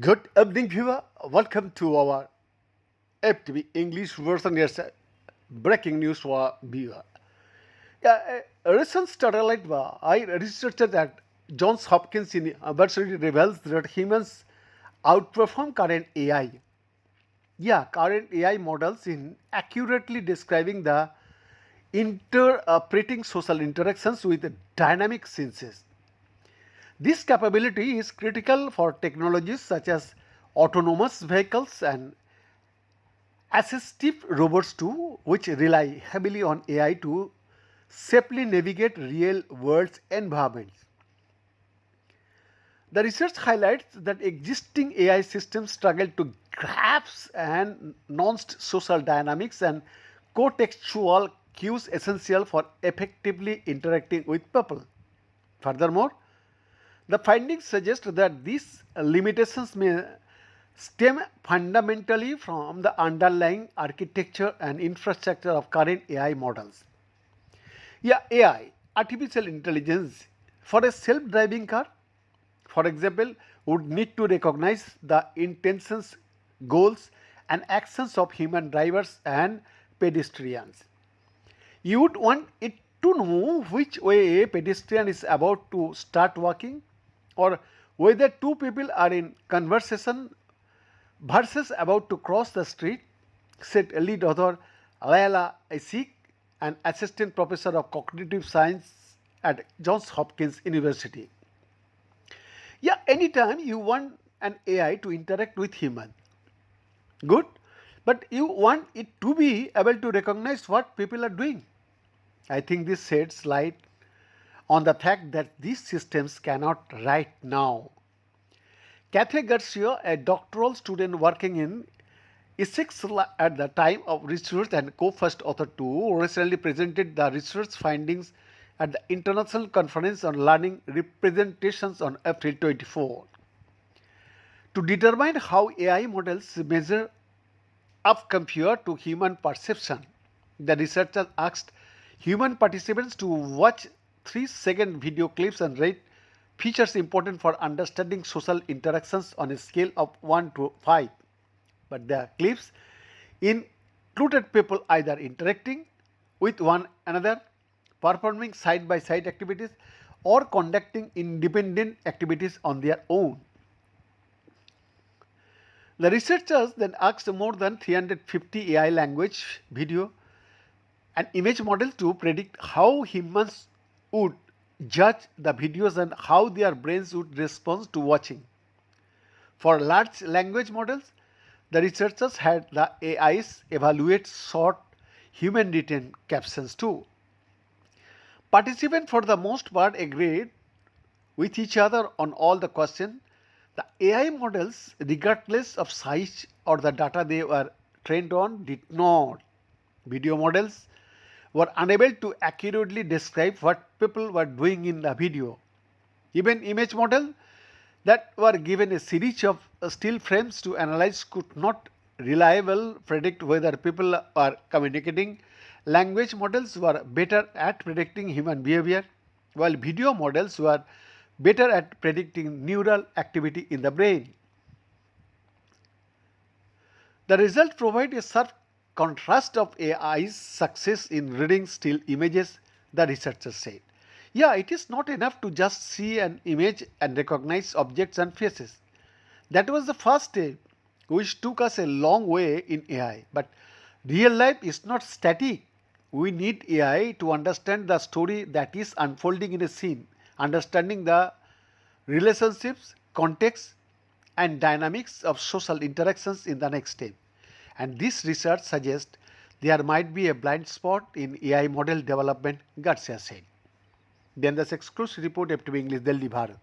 Good evening, viewer. Welcome to our FTV English version. Yes, breaking news for our viewer. A recent satellite I researched at Johns Hopkins University reveals that humans outperform current AI. Current AI models in accurately describing the interpreting social interactions with dynamic senses. This capability is critical for technologies such as autonomous vehicles and assistive robots too, which rely heavily on AI to safely navigate real world environments. The research highlights that existing AI systems struggle to grasp and nuanced social dynamics and contextual cues essential for effectively interacting with people. Furthermore, the findings suggest that these limitations may stem fundamentally from the underlying architecture and infrastructure of current AI models. AI, artificial intelligence, for a self driving car, for example, would need to recognize the intentions, goals, and actions of human drivers and pedestrians. You would want it to know which way a pedestrian is about to start walking or whether two people are in conversation versus about to cross the street, said lead author Layla Isik, an assistant professor of cognitive science at Johns Hopkins University. Anytime you want an AI to interact with human, good, but you want it to be able to recognize what people are doing. I think this sheds light on the fact that these systems cannot right now. Cathay Garcia, a doctoral student working in Essex at the time of research and co-first author too, recently presented the research findings at the International Conference on Learning Representations on April 24. To determine how AI models measure up compared to human perception, the researchers asked human participants to watch 3-second video clips and rate features important for understanding social interactions on a scale of 1 to 5. But the clips included people either interacting with one another, performing side by side activities, or conducting independent activities on their own. The researchers then asked more than 350 AI language, video, and image models to predict how humans would judge the videos and how their brains would respond to watching. For large language models, the researchers had the AIs evaluate short human written captions too. Participants for the most part agreed with each other on all the questions. The AI models, regardless of size or the data they were trained on, did not. Video models were unable to accurately describe what people were doing in the video. Even image models that were given a series of still frames to analyze could not reliably predict whether people are communicating. Language models were better at predicting human behavior, while video models were better at predicting neural activity in the brain. The result provides a sharp contrast of AI's success in reading still images, the researchers said. It is not enough to just see an image and recognize objects and faces. That was the first step, which took us a long way in AI. But real life is not static. We need AI to understand the story that is unfolding in a scene, understanding the relationships, context, and dynamics of social interactions in the next step. And this research suggests there might be a blind spot in AI model development, Garcia said. Then this exclusive report FTV English, Delhi, Bharat.